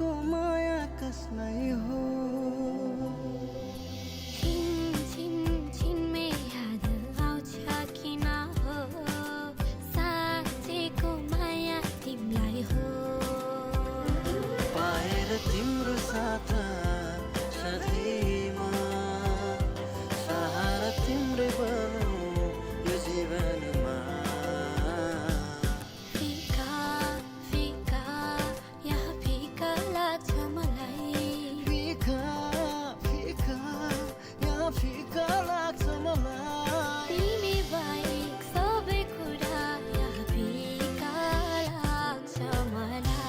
को माया कसलाई हो छिन छिनमै याद आउँछ किन हो साँचेको माया तिमीलाई हो पाएर तिम्रो साथ सधैँमा सहारा तिम्रै बनौ यो जीवनमा फिका फिका यहाँ फिका लाग्छ मलाई फिका फिका यहाँ फिका लाग्छ मलाई तिमी बाहेक सबै कुरा यहाँ फिका लाग्छ मलाई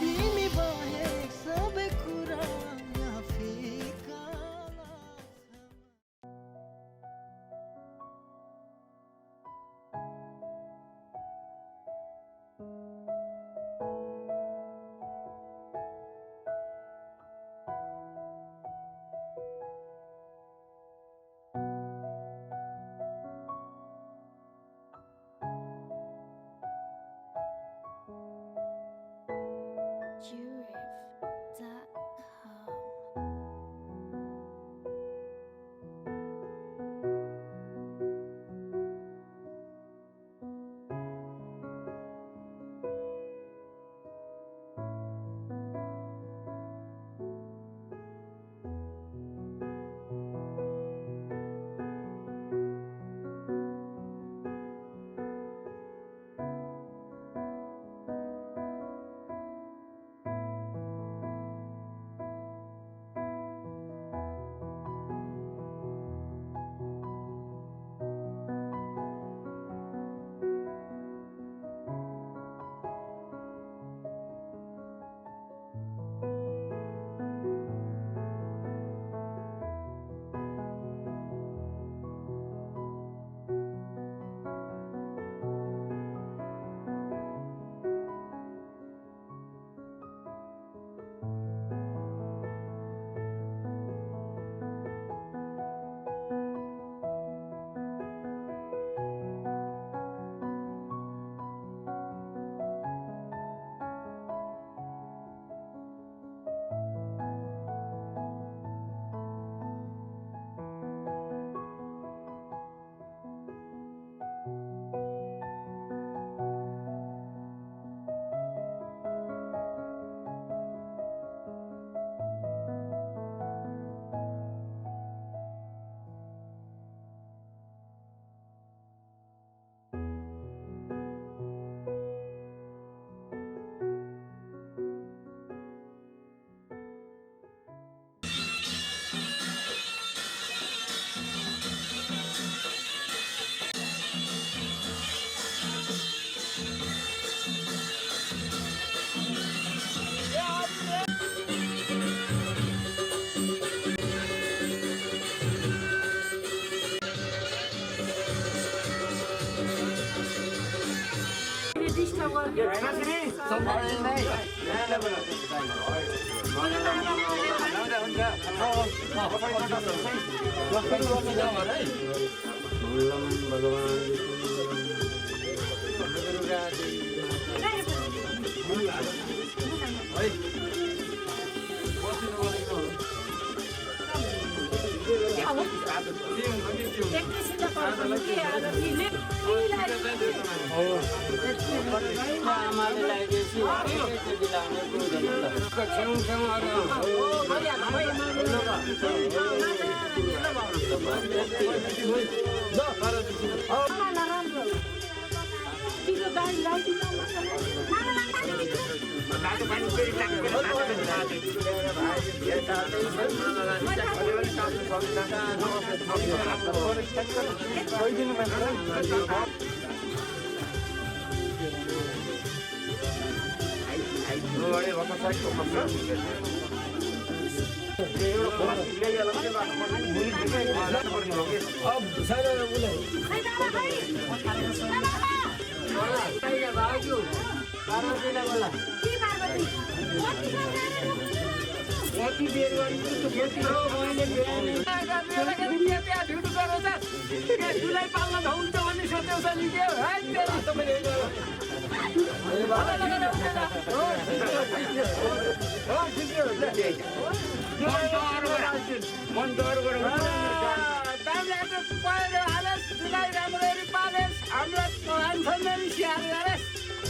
तिमी बाहेक सबै कुरा यहाँ फिका लाग्छ Jurif.com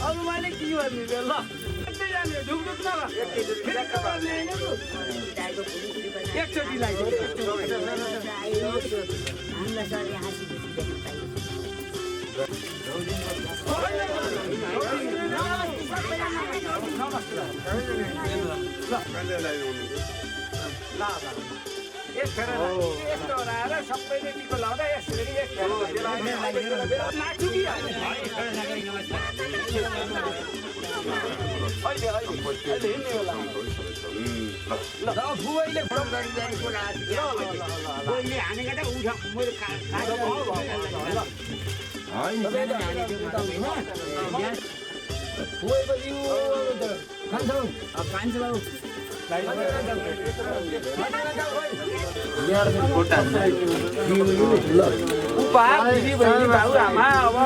अब मैले के भन्नु ल ढुकढुक नगर एकचोटि यस्तो लगाएर सबैले टिको लगाउँदा यसरी उपहार दिदी बहिनी बाबुआमा अब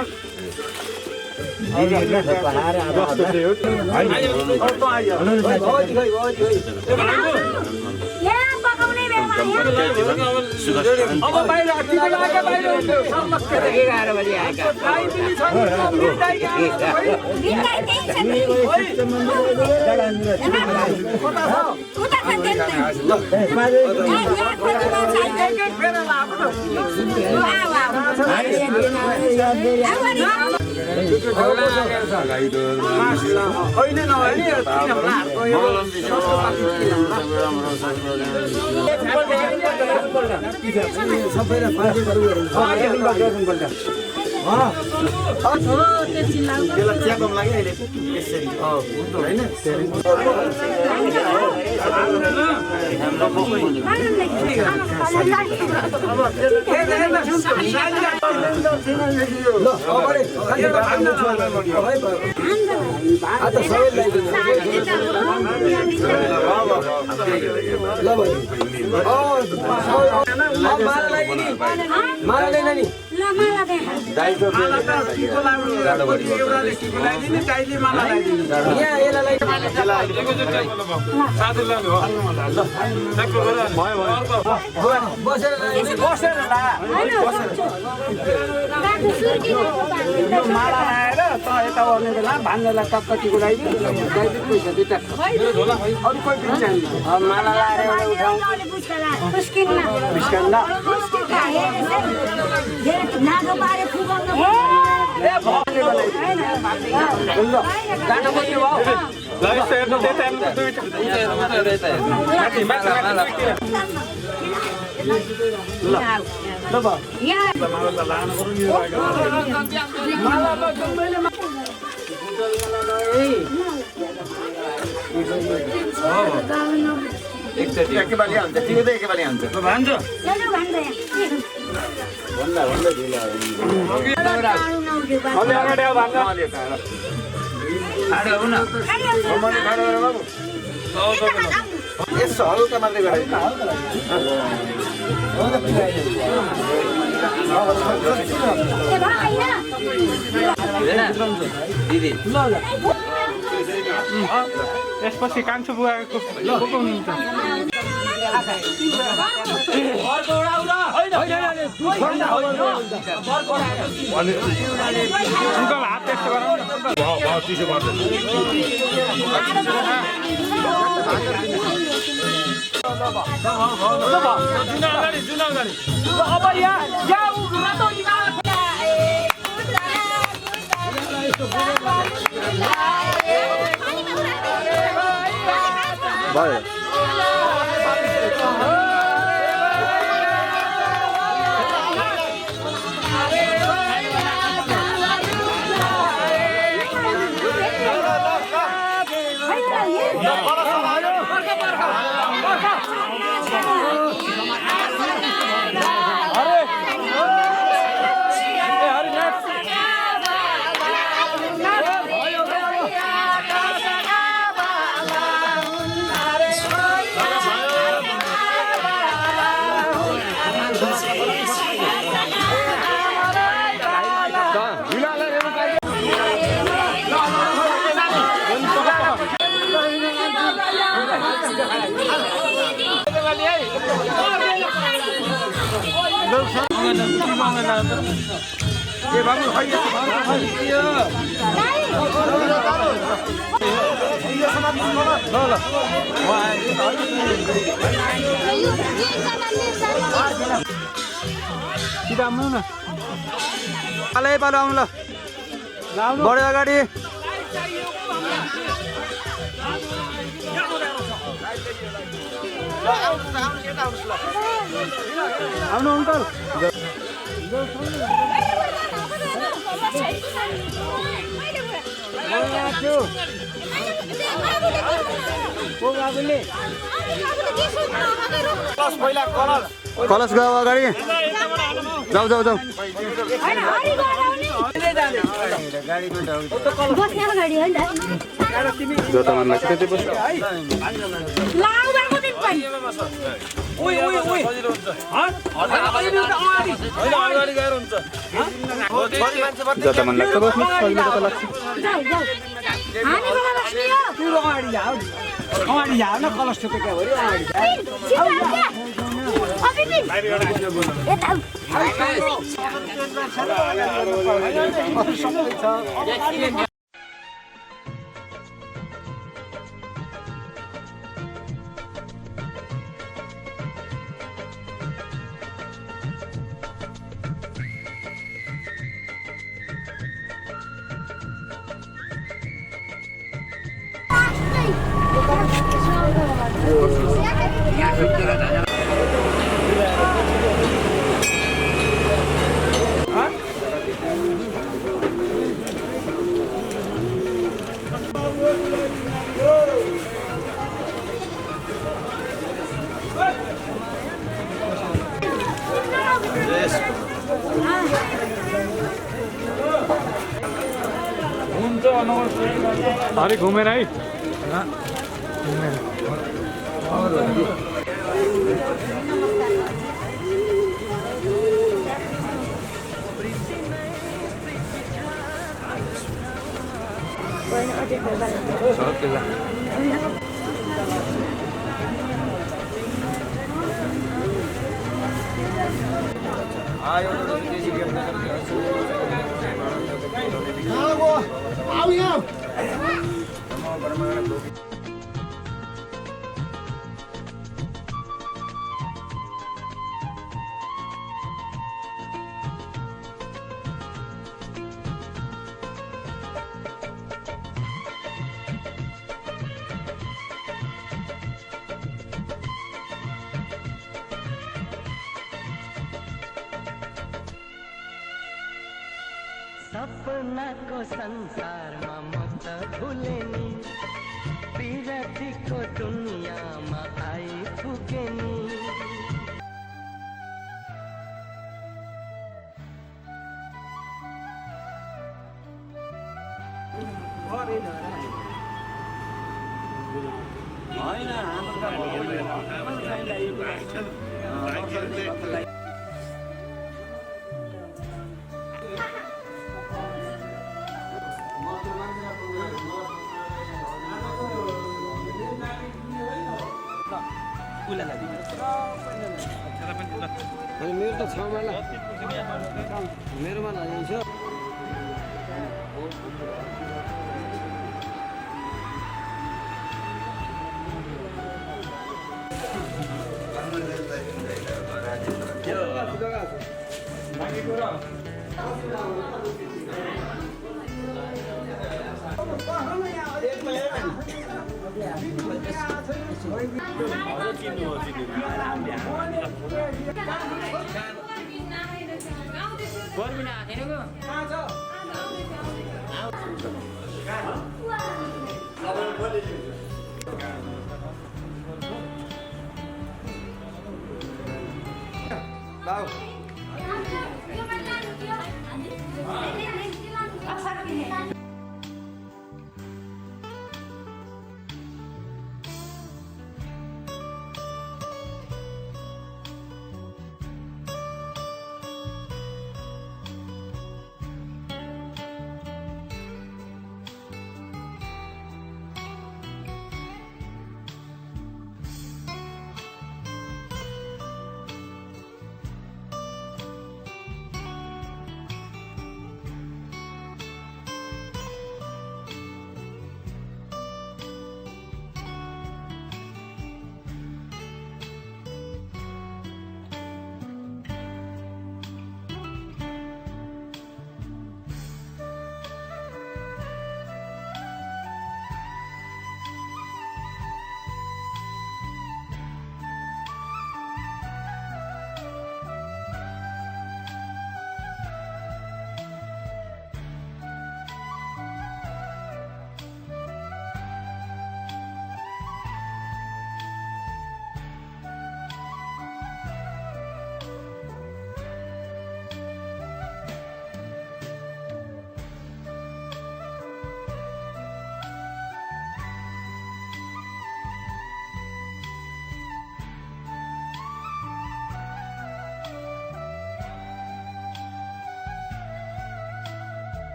अब बाहिर माला आएर त यता आउने बेला भान्जालाई टक्क टिको लगाइदिनु पैसा दुईटा अरू कोही पनि चाहिन्छ माला लाएर एकेबारे हान्छ तिमी त एकेबारे हान्छ भान्जो अगाडि आऊ भान्जा यसो हल्का मात्रै गरे दिदी यसपछि कान्छो बुवाको हुनुहुन्छ हात त्यस्तो अब पालो आउनु ल बढ्यो अगाडि आउनु अङ्कल कलश गयो अगाडि जाऊ जाऊ जाऊ जता मन लाग्छ त्यतै बस्नु जता मन लाग्छ बस्नु सजिलो जता लाग्छ कलश ठोकेको अरे घुमेर है सपनाको संसारमा म त भुलेनी विरतीको दुनियाँमा आइपुगेनी मेरो त छमा मेरोमा लागिन्छ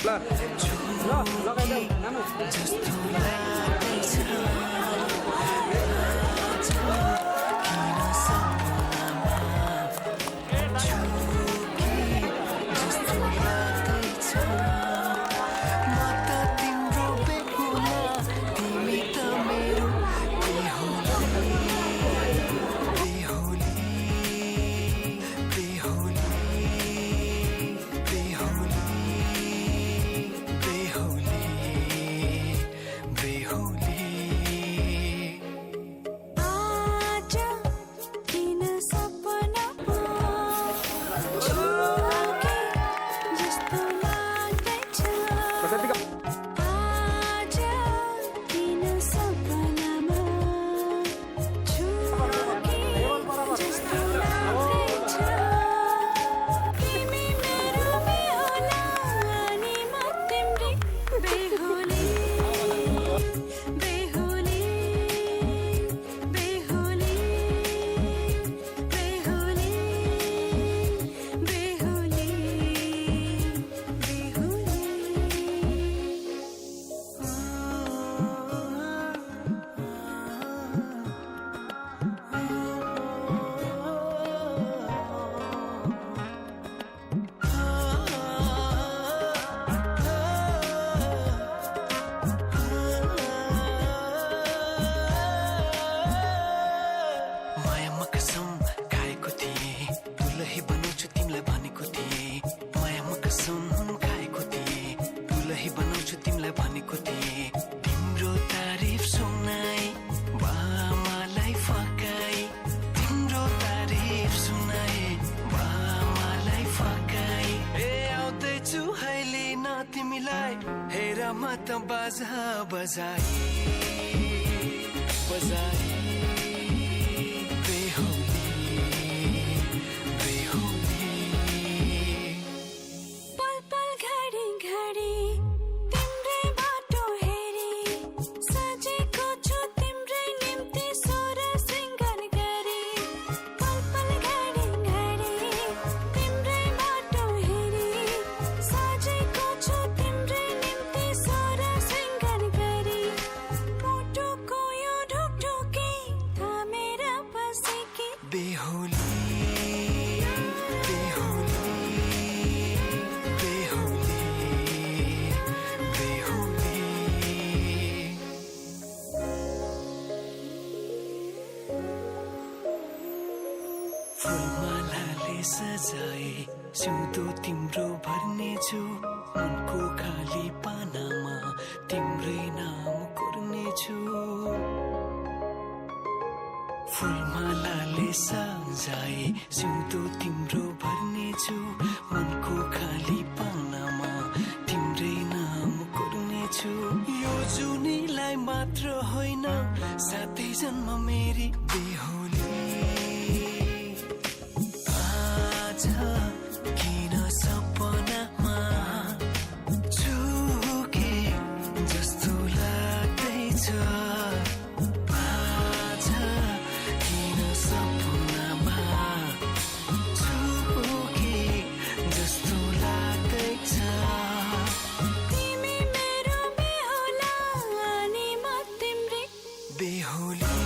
ल लगाइदेऊ नानु सजाए सिउँदो तिम्रो भर्नेछु मनको खाली पानामा तिम्रै नाम कोर्नेछु फुलमालाले सजाए सिउँदो तिम्रो भर्नेछु मनको खाली पानामा तिम्रै नाम कोर्नेछु यो जुनीलाई मात्र होइन साथै जन्म मेरी बेहोली किन सपनामा झुके जस्तो लाग्दैछ आज किन सपनामा झुके जस्तो लाग्दैछ तिमी मेरो बेहुला अनि म तिम्रै बेहुली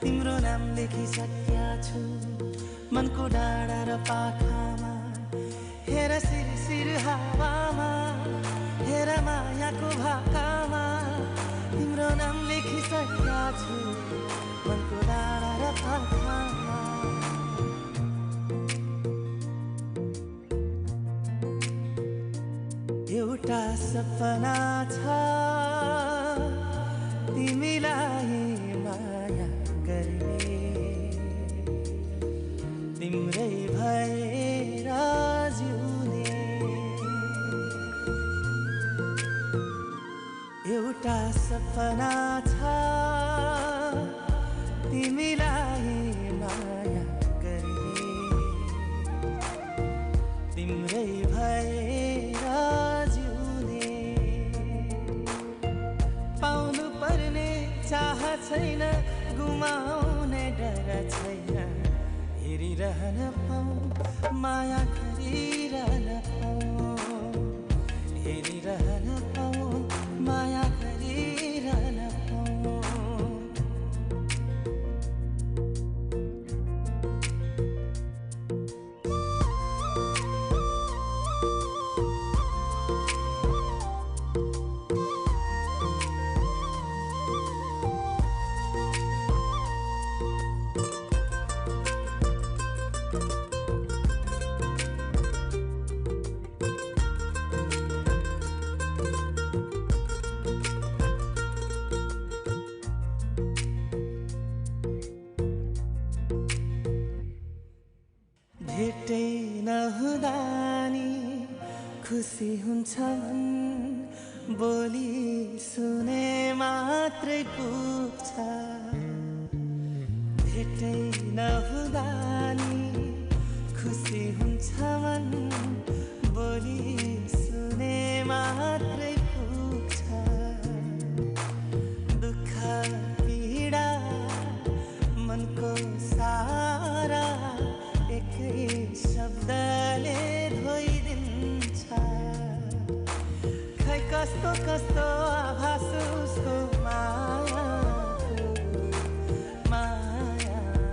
तिम्रो नाम लेखिसकेका छु मनको डाँडा र पाखामा हेर सिर हावामा हेर मायाको भाकामा तिम्रो नाम लेखिसकेका छु मनको डाँडा र पाखामा एउटा सपना छ तिमीलाई माया गर्ने तिम्रै भएर जिउने एउटा सपना छ तिमीलाई माया गर्ने तिम्रै भएर जिउने पाउनु पर्ने चाह छैन गुमाउने डर छैन हेरिरहन पाऊँ माया गरिरहन पाऊँ हेरिरहन पाऊँ माया गरिरहन पाऊँ भेटै नहुँदा नि खुसी हुन्छ मन बोली सुने मात्रै पुग्छ भेटै नहुँदा नि खुसी हुन्छ मन बोली सुने मात्रै पुग्छ दुःख पीडा मनको सारा एकै शब्दले धोइदिन्छ खै कस्तो कस्तो आभास उसको मायाको मायाको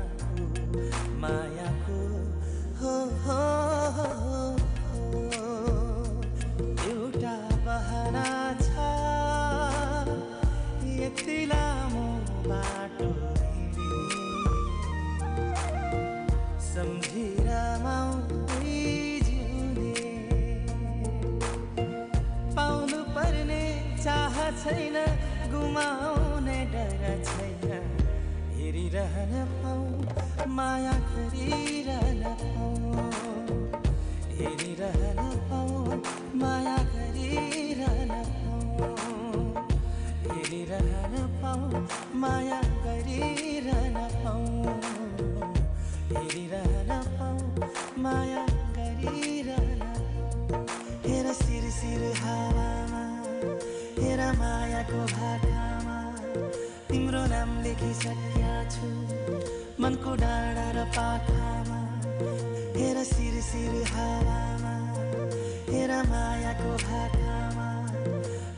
मायाको हो हो हो एउटा बहाना छ यति लामो बाटो सम्झेर माउदै जिउने पाउनु पर्ने चाह छैन गुमाउने डर छैन हेरिरहन पाऊँ माया गरिरहन पाऊँ हेरिरहन पाऊँ माया गरिरहन पाऊँ हेरिरहन पाऊँ माया गरिरहन पाऊँ हेरिरहन पाऊँ माया गरिरहन हेर सिर सिर हावामा हेर मायाको भाकामा तिम्रो नाम लेखिसकेका छु मनको डाँडा र पाखामा हेर सिर सिर हावामा हेर मायाको भाकामा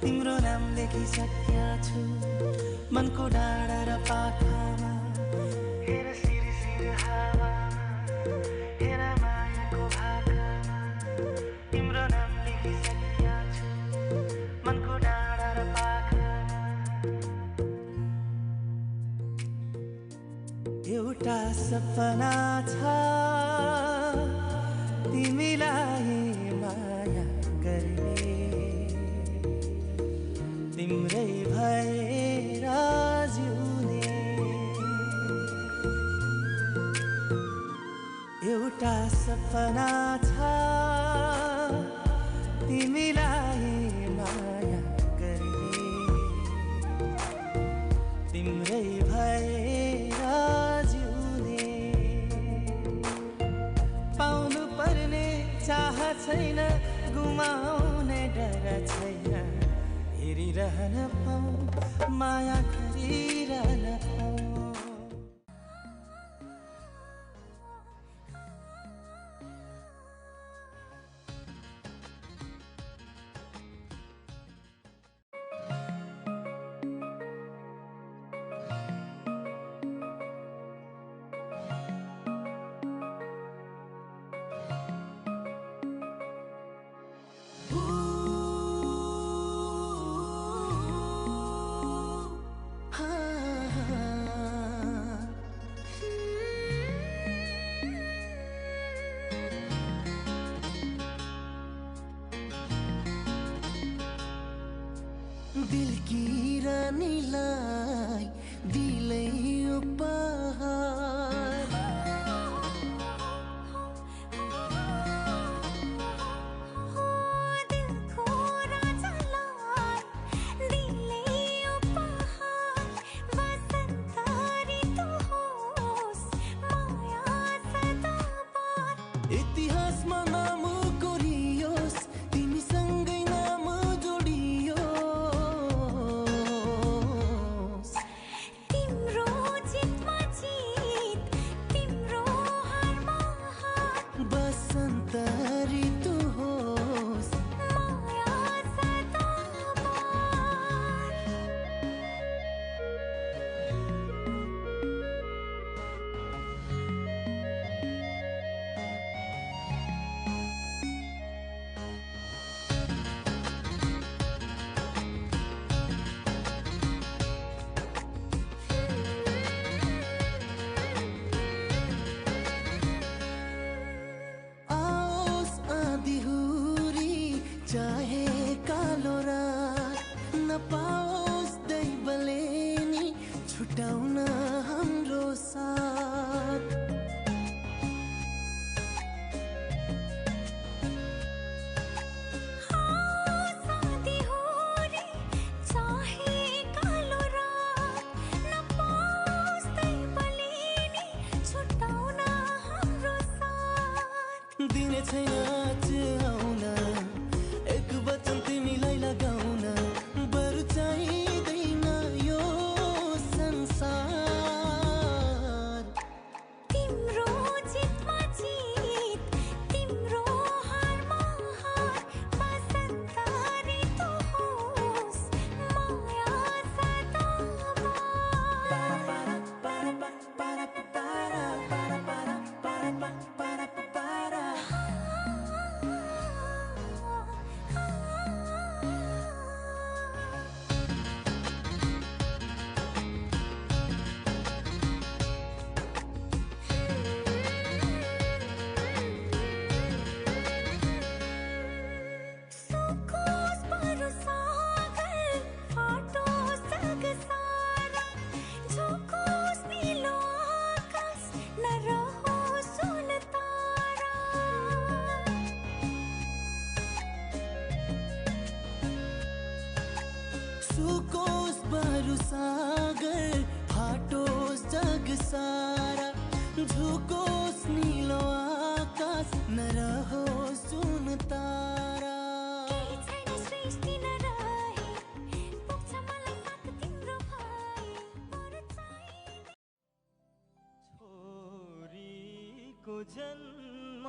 तिम्रो नाम लेखिसकेका छु मनको डाँडा र पाखामा हेर सिर सिर हावामा हेर मायाको भाकामा तिम्रो नाम लेखिसकेका छु मनको डाँडा र पाखामा एउटा सपना छ तिमीलाई माया गर्ने तिम्रै भएर जिउने एउटा सपना छ तिमीलाई माया गर्ने तिम्रै भएर जिउने पाउनु पर्ने चाह छैन गुमाउने डर छैन हेरिरहन पाऊँ माया गरिरहन पाऊँ इतिहासमा नाम कोरियोस् तिमीसँगै नाम जोडियोस् तिम्रो जितमा जित तिम्रो हारमा हार बसन्त ऋतु होस् माया सदाबार आओस् आँधी हुरी चाहे कालो रात नपाओस् दैवले नि छुटाउन हाम्रो साथ साथी होरी चाहे कालो रात नपाओस् दैवले छुटाउन हाम्रो साथ दिने छैन आउन एक वचन तिमीलाई लगाउन बरु चाहिँदैन यो संसार तिम्रो जितमा जित तिम्रो हारमा हार बसन्त ऋतु होस् माया सुकोस् बरु सागर फाटोस् जग सारा झुकोस् नीलो आकाश नरहोस् सुन तारा सुकोस् बरु सागर फाटोस् जग सारा झुकोस् नीलो आकाश नरहोस् सुन तारा केही छैन सृष्टि नरहे पुग्छ मलाई साथ तिम्रो भए पर चाहिँदैन छोरीको जन्म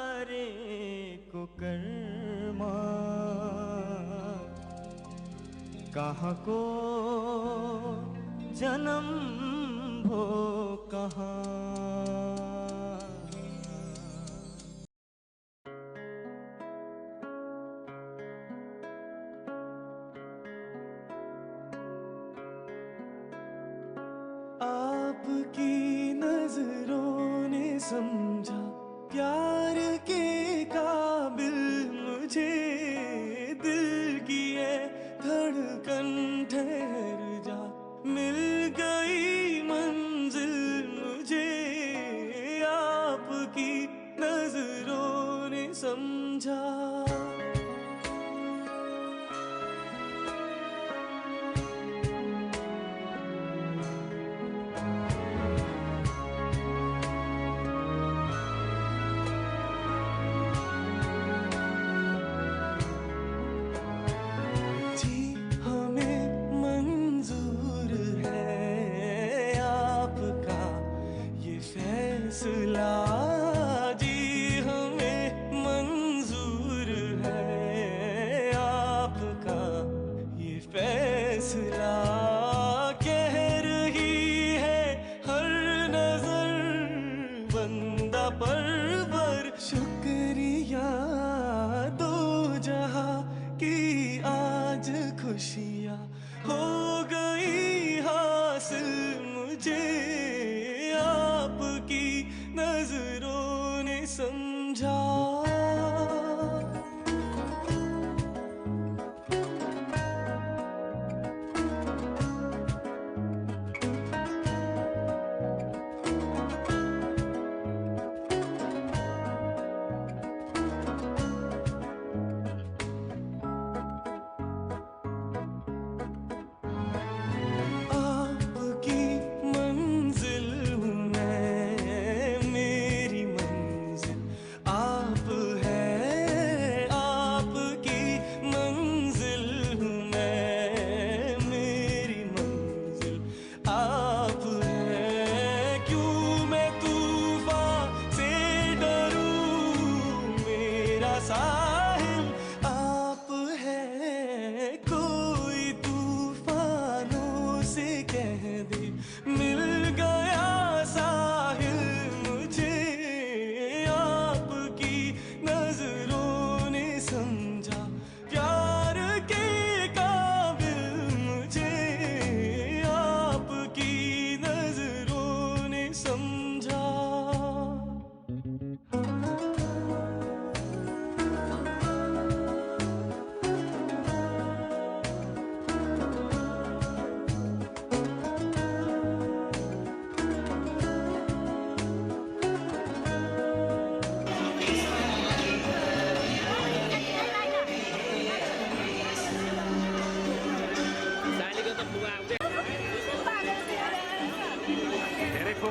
हारेको कर्म कहाँको जन्म भो कहाँ आपकी नजरों ने समझा प्यार के काबिल मुझे दिल की ये धड़कन ठहर जा मिल गई मंजिल मुझे आपकी नजरों ने समझा जी हमें मंजूर है आपका ये फैसला जी हमें मंजूर है आपका ये फैसला कह रही है हर नजर बंदा परवर शुक्रिया दो जहां की आज खुशियाँ हो गई हासिल मुझे आपकी नजरों ने समझा आपकी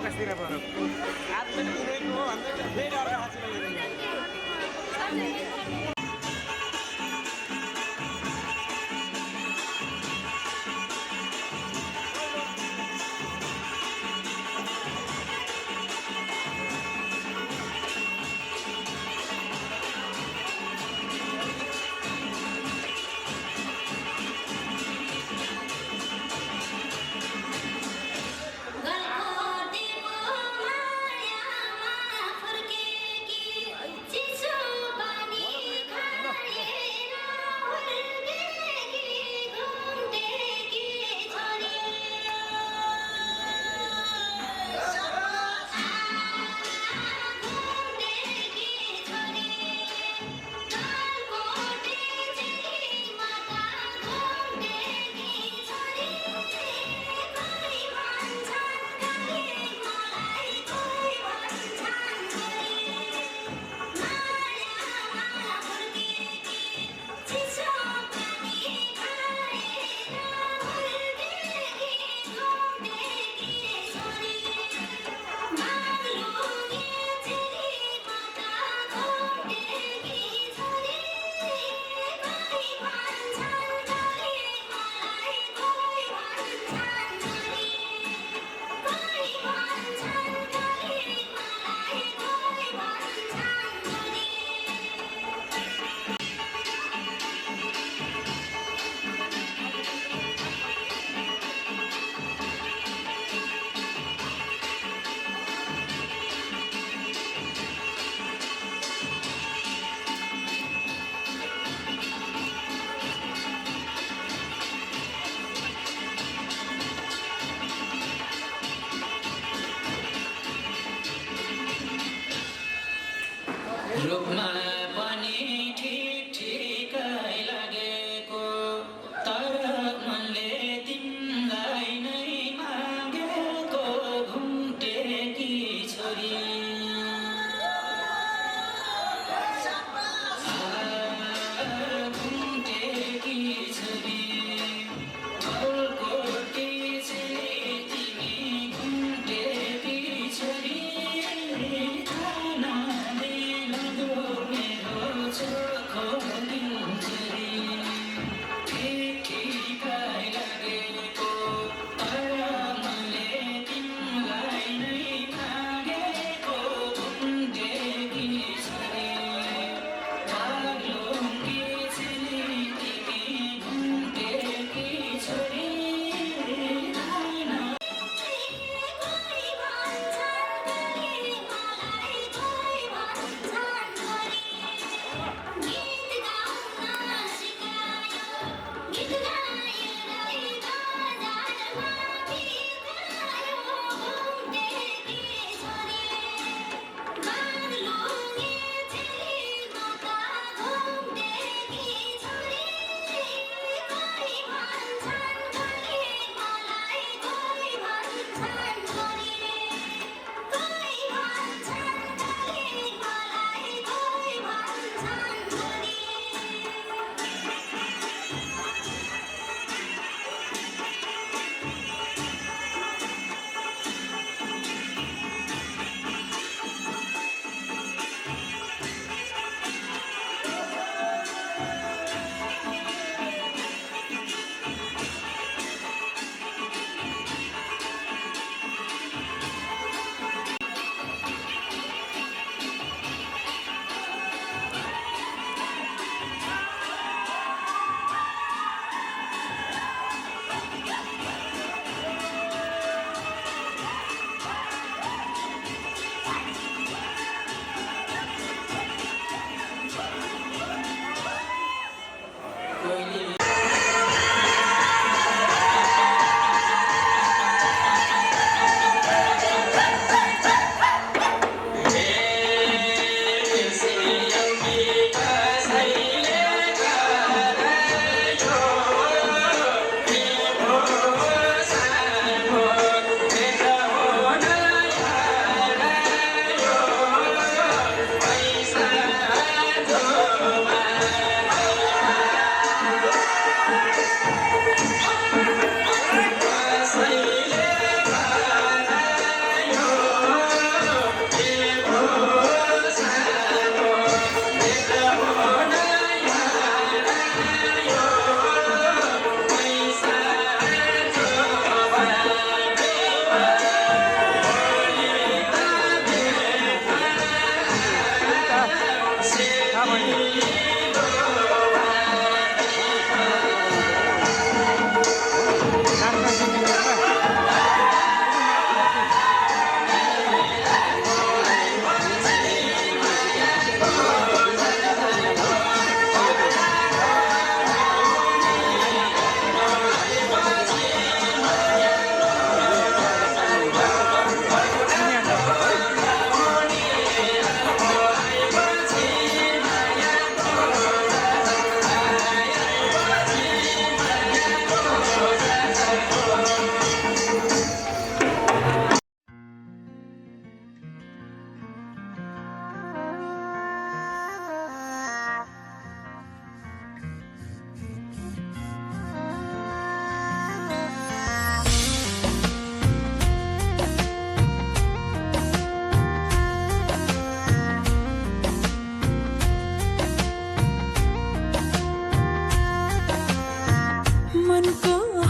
आकाशतिर बरु आज पनि कुनैको हो भन्दै फेरि अर्को हाँसीमा लिएर रूपमा पनि ठिक ठिकै लागेको तर मनले तिमीलाई नै मागेको घुम्टेकी छोरी घुम्टेकी छोरी ढोलकोटी चाहिँ तिमी घुम्टेकी छोरी खाना दिल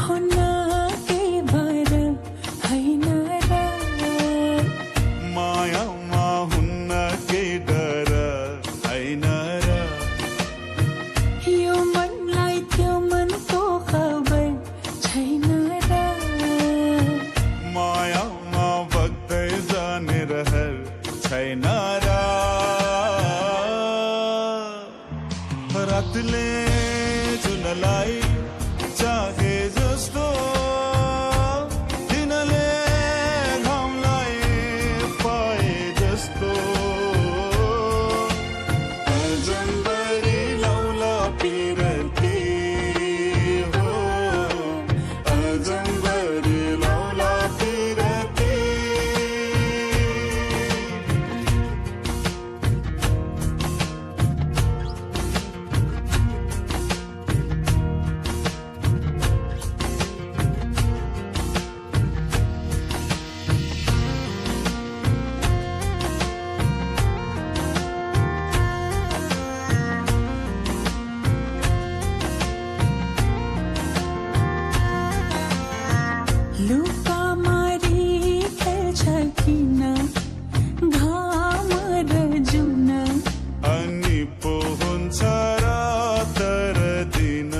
हुन्न के भर हैन र मायामा हुन्न के डर हैन र यो मनलाई त्यो मनको खबर छैन र मायामा बग्दै जाने रहर छैन र रातले जुनलाई चाहे जस्तो दिनले घामलाई पाए जस्तो अजम्बरी लौला पिरती हो अजम्बरी लौला पिरती लुका मारी खेल्छ किन घाम र जुन अनि पो हुन्छ रातर दिन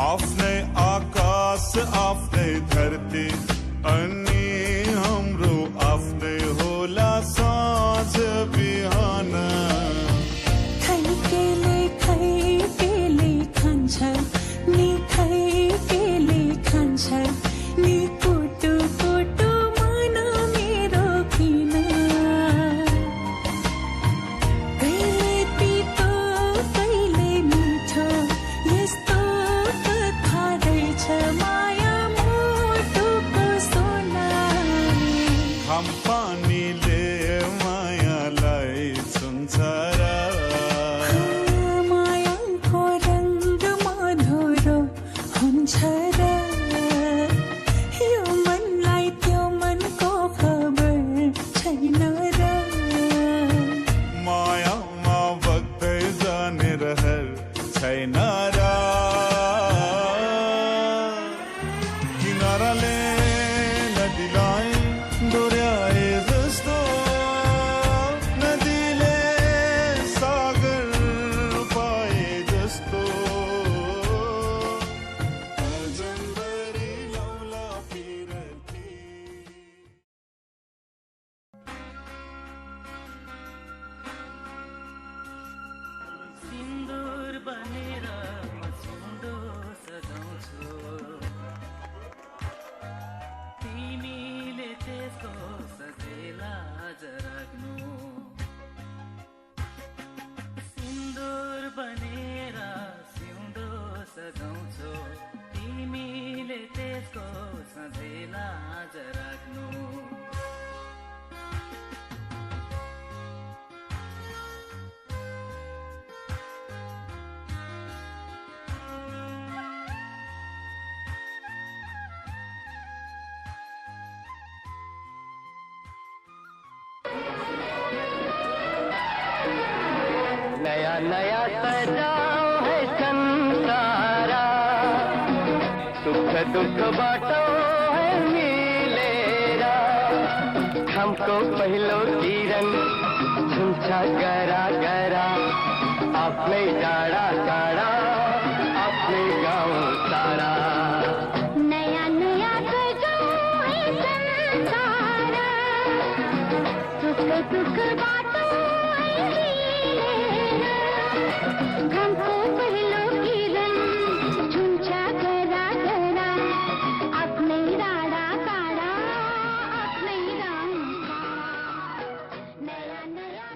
आफ्नै आकाश आफ्नै धरती अनि हाम्रो आफ्नै होला साँझ बिहान खैकेले खान्छ नि खैकेले खान्छ नि कुटु कुटु मन मेरो किन कहिले तितो कहिले मिठो यस्तो कथा रहेछ माया मुटुको सोना घाम पानीले मायालाई छुन्छ र मायाको रङ्ग मधुरो हुन्छ र यो मनलाई त्यो मनको खबर छैन र मायामा बग्दै जाने रहर छैन र किनाराले नदीलाई डोर्याए जस्तो नदीले सागर पाए जस्तो अजम्बरी लौला पिरती सिन्दुर बनेर म सुन्दो सजाउँछु तिमीले त्यसको सजेला राख्नु सिन्दुर बनेर सिउँदो सजाउँछु तिमीले त्यसको सजेला राख्नु नया नया सजाओ है संसारा सुख दुख बाटो है मिलेरा हमको पहिलो किरण झुन्छ गरा गरा आफ्नै डाँडा काँडा आफ्नै गाउँ सारा नया नया सजाओ है संसार सुख दुख बाटो है मिलेर घमको पहिलो किरण झुन्छ गरा गरा आफ्नै डाँडा काँडा आफ्नै गाउँ नया नया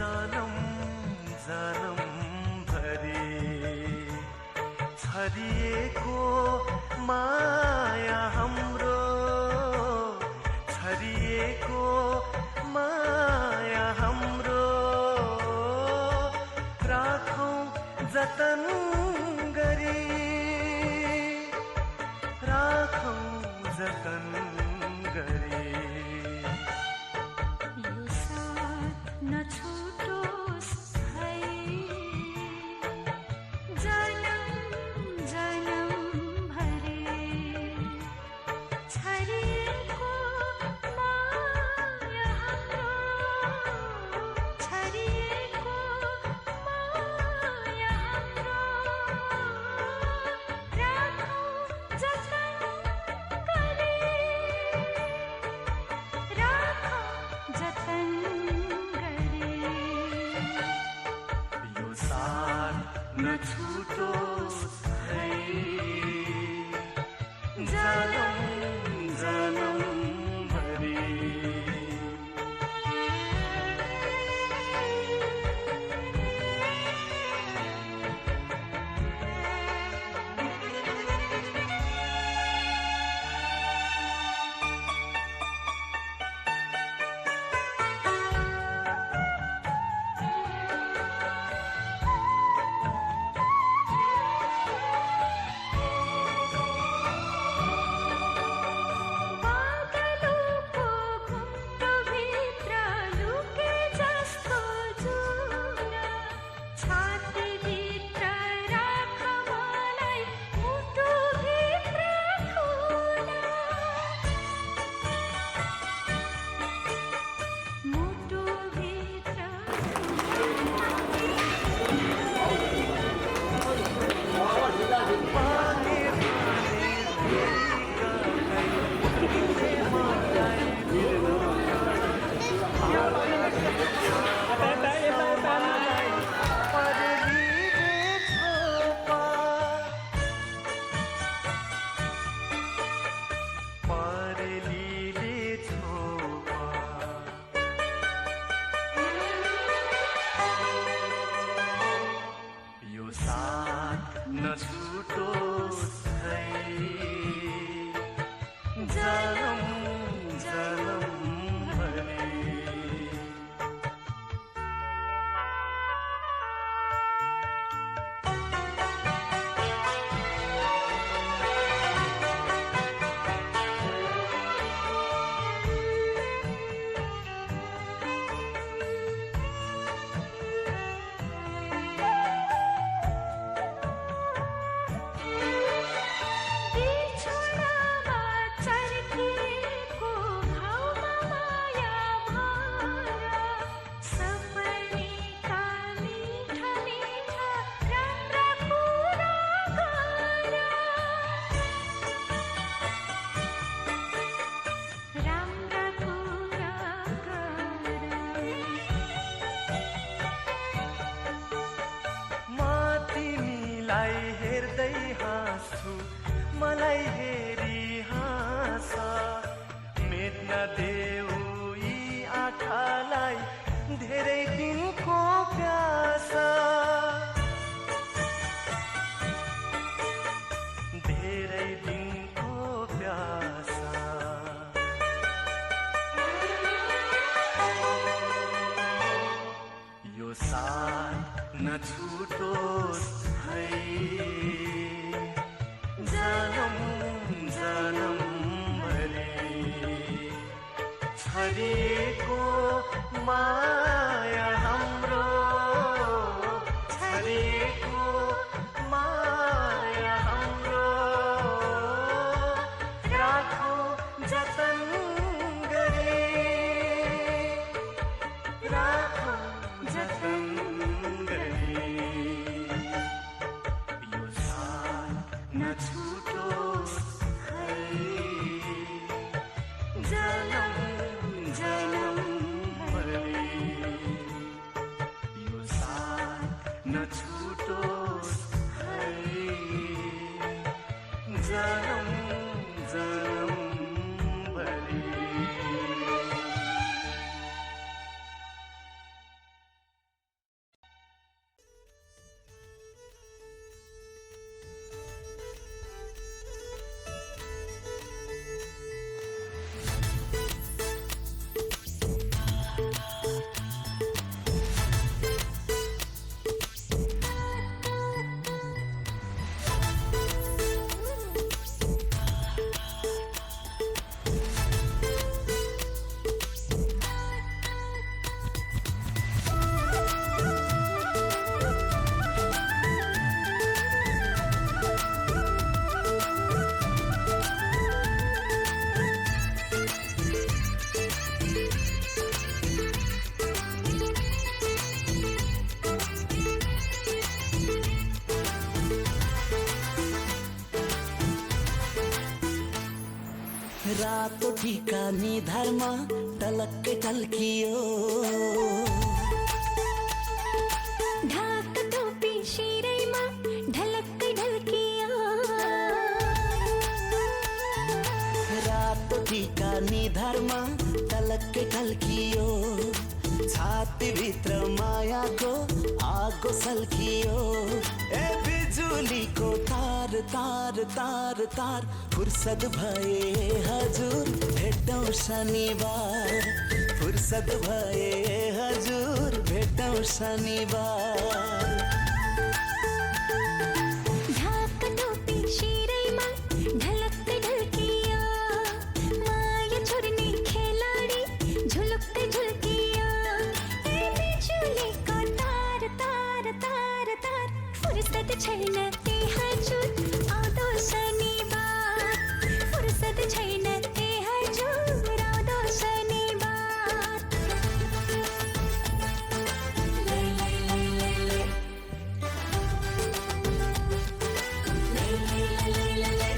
जनम जनम भरि छरिएको माया हाम्रो छरिएको माया हाम्रो राखौं जतन गरी राखौं जतन गरी यो साथ नछुटोस् है जनम जनम भरि छरिएको माया हाम्रो छरिएको माया हाम्रो राखौं जतन गरी राखौं जतन गरी यो साथ नछुटोस् है जनम जनम भरि बादलको घुम्टोभित्र लुके जस्तो जुन छातीभित्र राख मलाई मुटुभित्र खुन मुटुभित्र परेलीले छोपा यो साथ नछुटोस् है जनम जनम भरि बिछोडामा चर्किएको घाउमा माया भर सपनीका मिठा मिठा राम्रा कुरा गर राम्रा कुरा गर म तिमीलाई हेर्दै हाँस्छु मलाई हेरी हाँस मेट्न देऊ यी आँखालाई धेरै दिनको प्यास धेरै दिनको प्यास यो साथ नछुटोस् है जनम जनम भरि छरिएको माया हाम्रो छरिएको माया हाम्रो राखौं जतन गरी राखौं जतन गरी यो साथ नछुटोस् है जनम जनम भरि यो साथ नछुटोस् है जनम जनम भरि रातो टीका निधारमा टलक्कै टल्कियो ढाक टोपी शिरैमा ढलक्कै ढल्कियो रातो टीका निधारमा टलक्कै टल्कियो छातीभित्र मायाको आगो सल्कियो ए बिजुलीको तार तार तार तार फुर्सद भए हजुर भेटौँ शनिबार फुर्सद भए हजुर भेटौँ शनिबार ढाक टोपी शिरैमा ढलक्कै ढल्कियो माया छोड्ने खेलाडी झुलुक्कै झुल्कियो ए बिजुलीको तार तार तार तार फुर्सद छैन ए हजुर आउँदो शनिबार फुर्सद छैन ए हजुर आउँदो शनिबार लै लै लै लै लै लै लै लै लै लै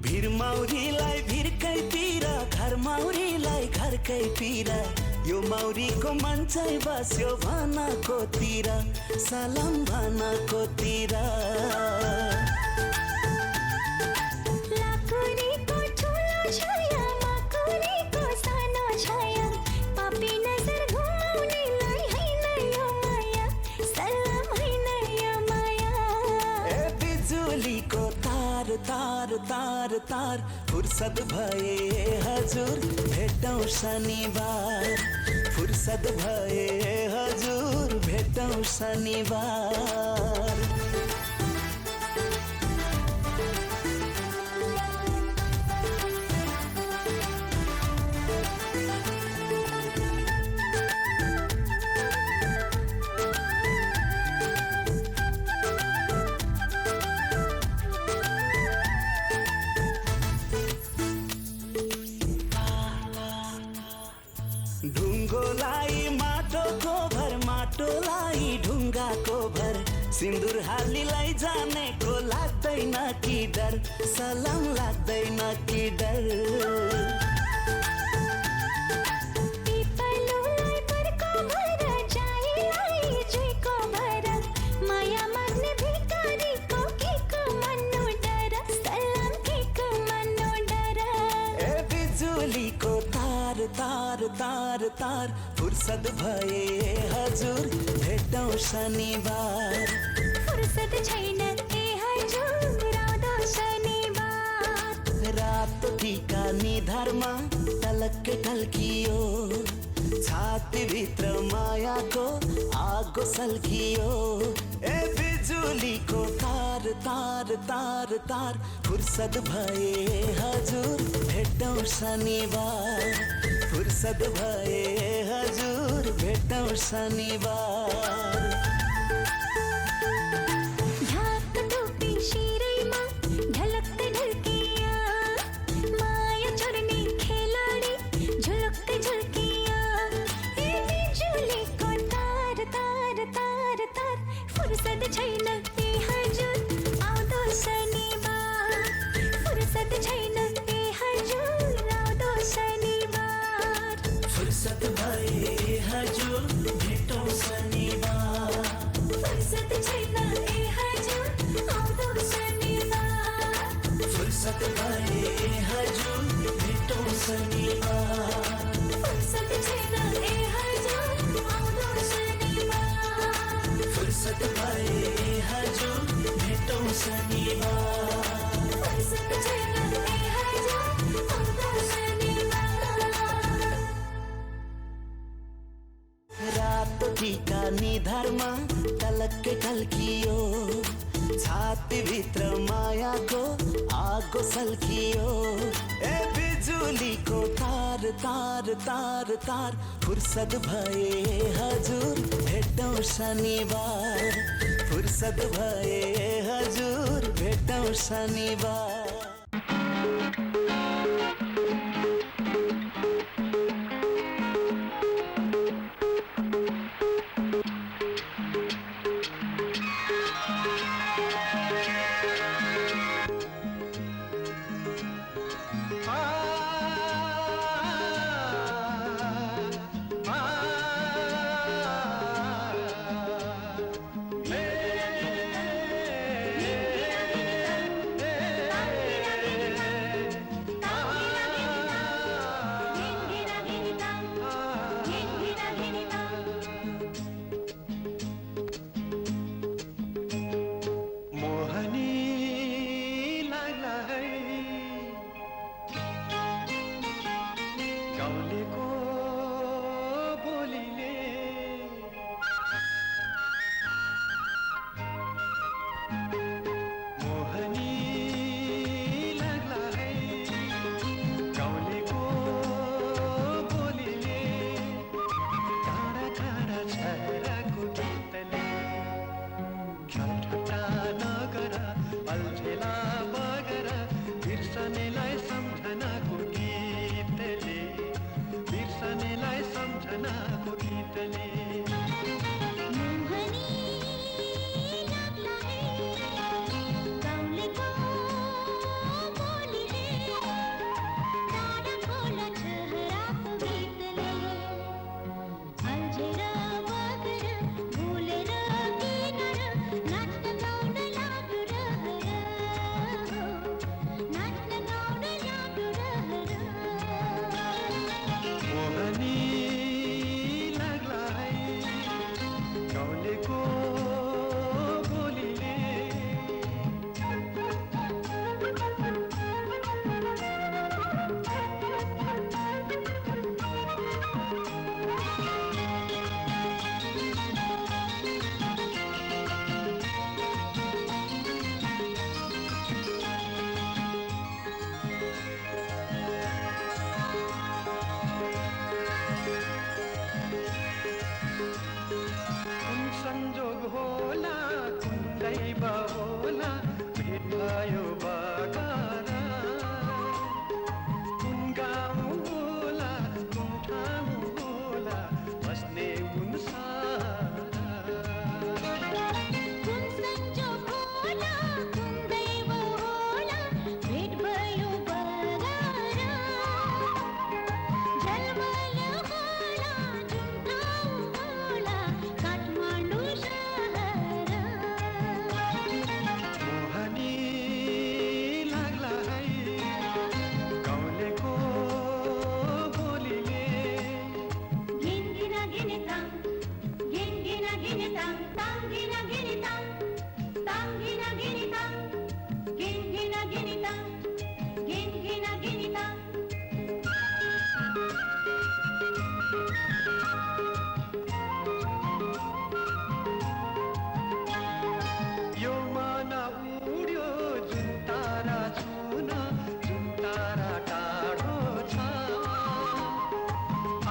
भिरमौरीलाई भिरकैतिर घर मौरीलाई घरकैतिर यो मौरीको मन चाहिँ बस्यो भनाकोतिर सलाम भनाकोतिर लाकुरीको ठुलो छाया माकुरीको सानो छाया पापी नजर घुमाउनेलाई हैन यो माया सलाम हैन यो माया ए बिजुलीको तार तार तार तार फुर्सद भए हजुर भेटौँ शनिबार फुर्सद भए हजुर भेटौँ शनिबार ढुङ्गोलाई माटोको भर माटोलाई ढुङ्गाको भर सिन्दुर हालीलाई जानेको लाग्दैन कि डर सलाम लाग्दैन कि डर पिपलुलाई बरको भर जाइलाई जुइको भर माया माग्ने भिकारीको केको मन्नु डर सलाम केको मन्नु डर ए बिजुलीको तार तार तार तार फुर्सद भए हजुर भेटौँ शनिबार फुर्सद छैन ए हजुर आउँदो शनिबार रातो टीका निधारमा टलक्कै टल्कियो छातीभित्र मायाको आगो सल्कियो ए बिजुलीको तार तार तार तार फुर्सद भए हजुर भेटौँ शनिबार फुर्सद भए हजुर भेटौँ शनिबार ढाक टोपी शिरैमा ढलक्कै ढल्कियो माया छोड्ने खेलाडी झुलुक्कै झुल्कियो ए बिजुलीको तार तार तार तार फुर्सद छैन ए हजुर आउँदो शनिबार फुर्सद छैन ए हजुर आउँदो शनिबार फुर्सद भए हजुर भेटौँ शनिबार फुर्सद छैन ए हजुर आउँदो शनिबार फुर्सद भए हजुर भेटौँ शनिबार फुर्सद छैन ए हजुर आउँदो शनिबार फुर्सद भए हजुर भेटौँ शनिबार फुर्सद छैन ए हजुर आउँदो शनिबार रातो टीका निधारमा टलक्कै टल्कियो छातीभित्र मायाको आगो सल्कियो ए बिजुलीको तार तार तार तार फुर्सद भए हजुर भेटौँ शनिबार फुर्सद भए हजुर भेटौँ शनिबार यो मन उड्यो जुन तारा छुन जुन तारा टाढो छ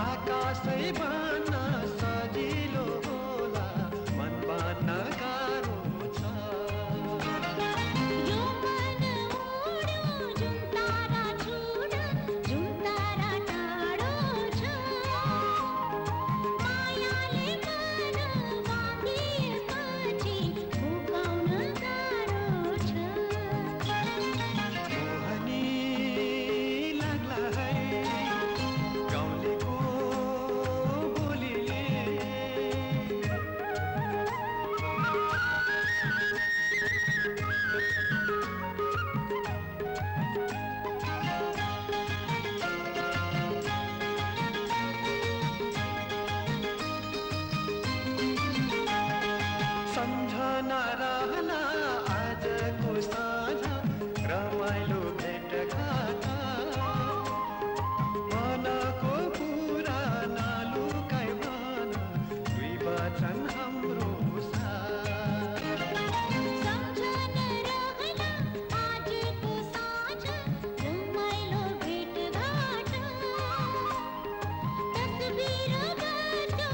आकाशै बन्न सजिलो होला मन बन्न गाह्रो छ यो मन उड्यो जुन तारा छुन जुन तारा टाढो छ मायाले मन बाँधिएपछि फुकाउन गाह्रो छ मोहनी लाग्ला है गाउँलेको बोलीले सम्झना रहला आजको साँझ रमाइलो भेटघाट मनको कुरा नालुकाइ भन दुई वचन हाम्रो साथ सम्झन रहला आजको साँझ रमाइलो भेटघाट तस्बिर गर्छौ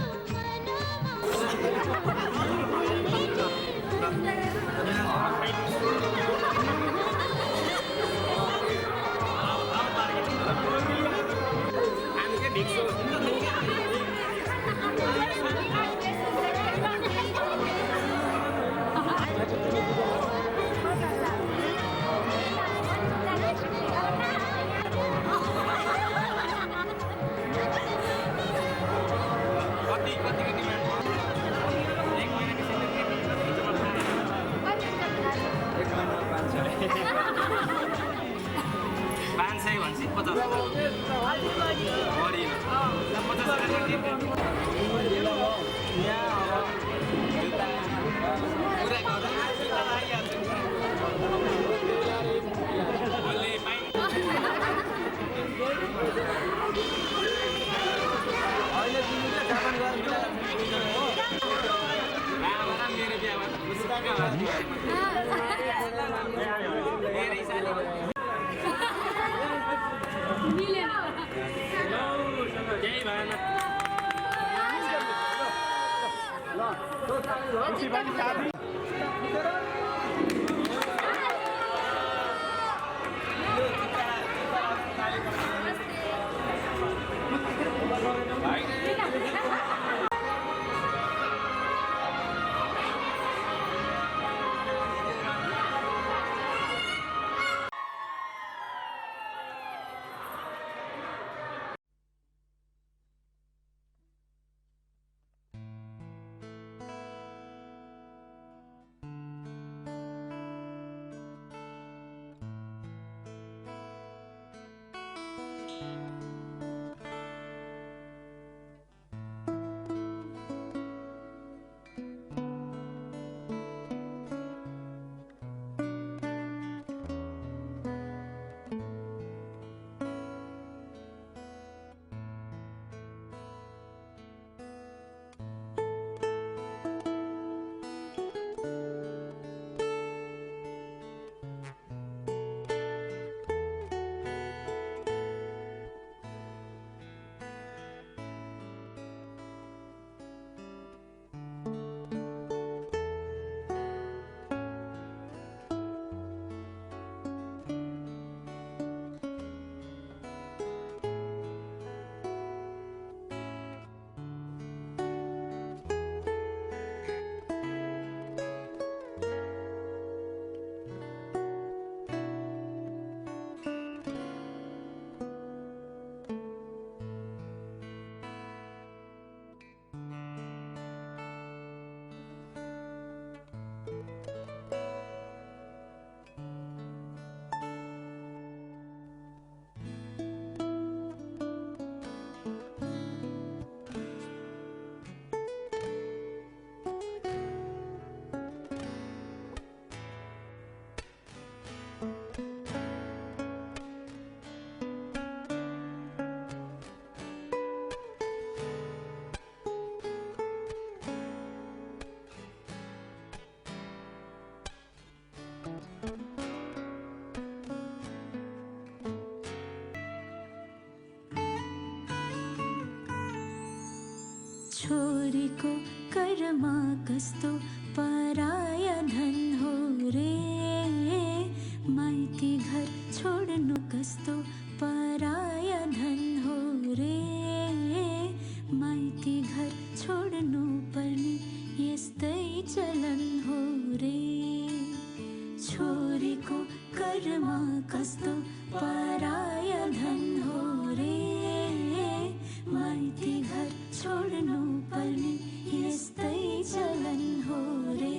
छोरीको कर्म कस्तो पराया धन हो रे माइती घर छोड्नु कस्तो पराया धन हो रे माइती घर छोड्नु पर्ने यस्तै चलन हो रे छोरीको कर्म कस्तो पराया धन हो रे माइती घर छोड्नु पर्ने यस्तै चलन हो रे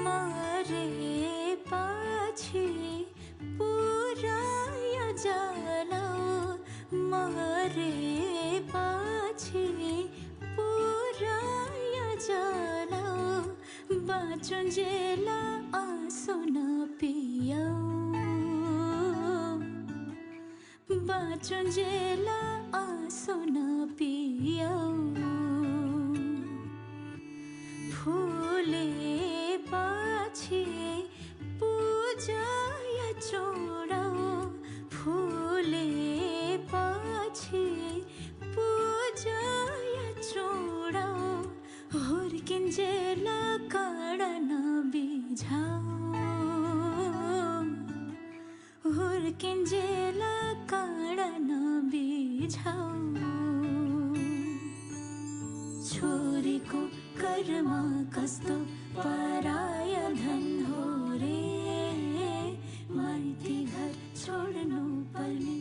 मरे पछि पुराय जाला मरे पछि पुराय जाला बाँचुन्जेला आँसु नपियौ बाँचुन्जेला आँसु नपियौ फुले पछि पूजाय चोडौ फुले पछि पूजाय चोडौ हुर्किन्जेला काँडा नबिझाउ हुर्किन्जेला काँडा नबिझाउ छोरीको कर्म कस्तो पराया धन हो रे माइती घर छोड्नु पर्ने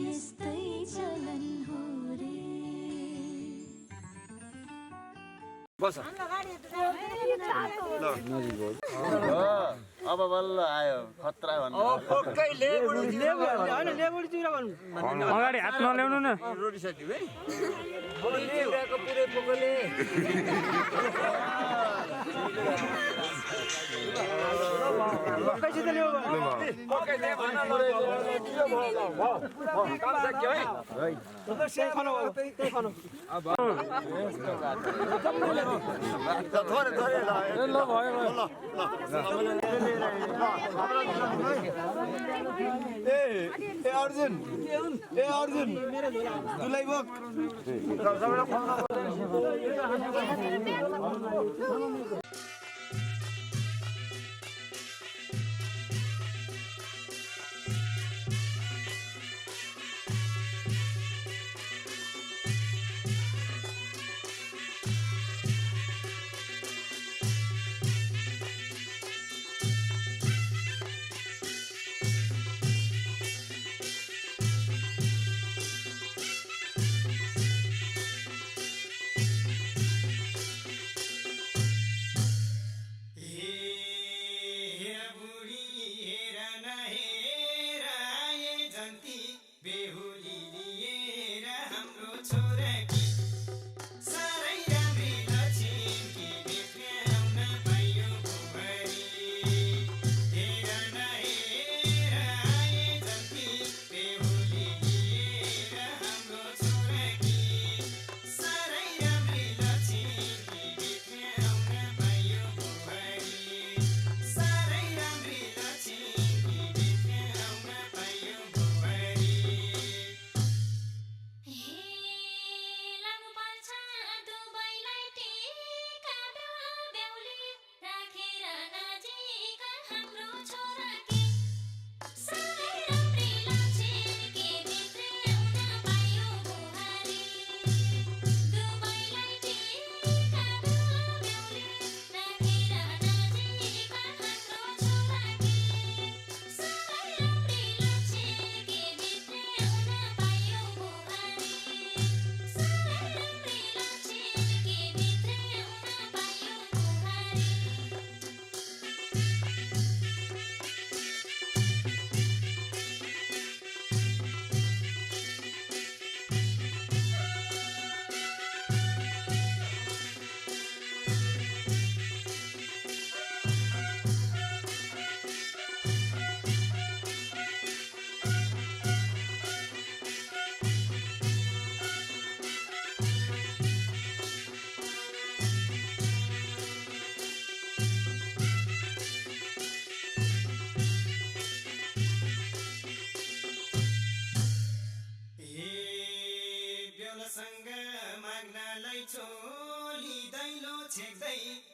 यस्तै चलन हो रे बस अब बल्ल आयो खतरा भन्नु अगाडि हात नल्याउनु न रोटी साथी है पुरै पोकले कैसे त ल्याउ मकै ले भन काम सक्यो है त्यही खानु त्यही खानु अब थोरै थोरै ल भयो ए अर्जुन तुलाई बोक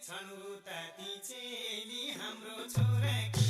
छन् उता ती चेली हाम्रो छोरा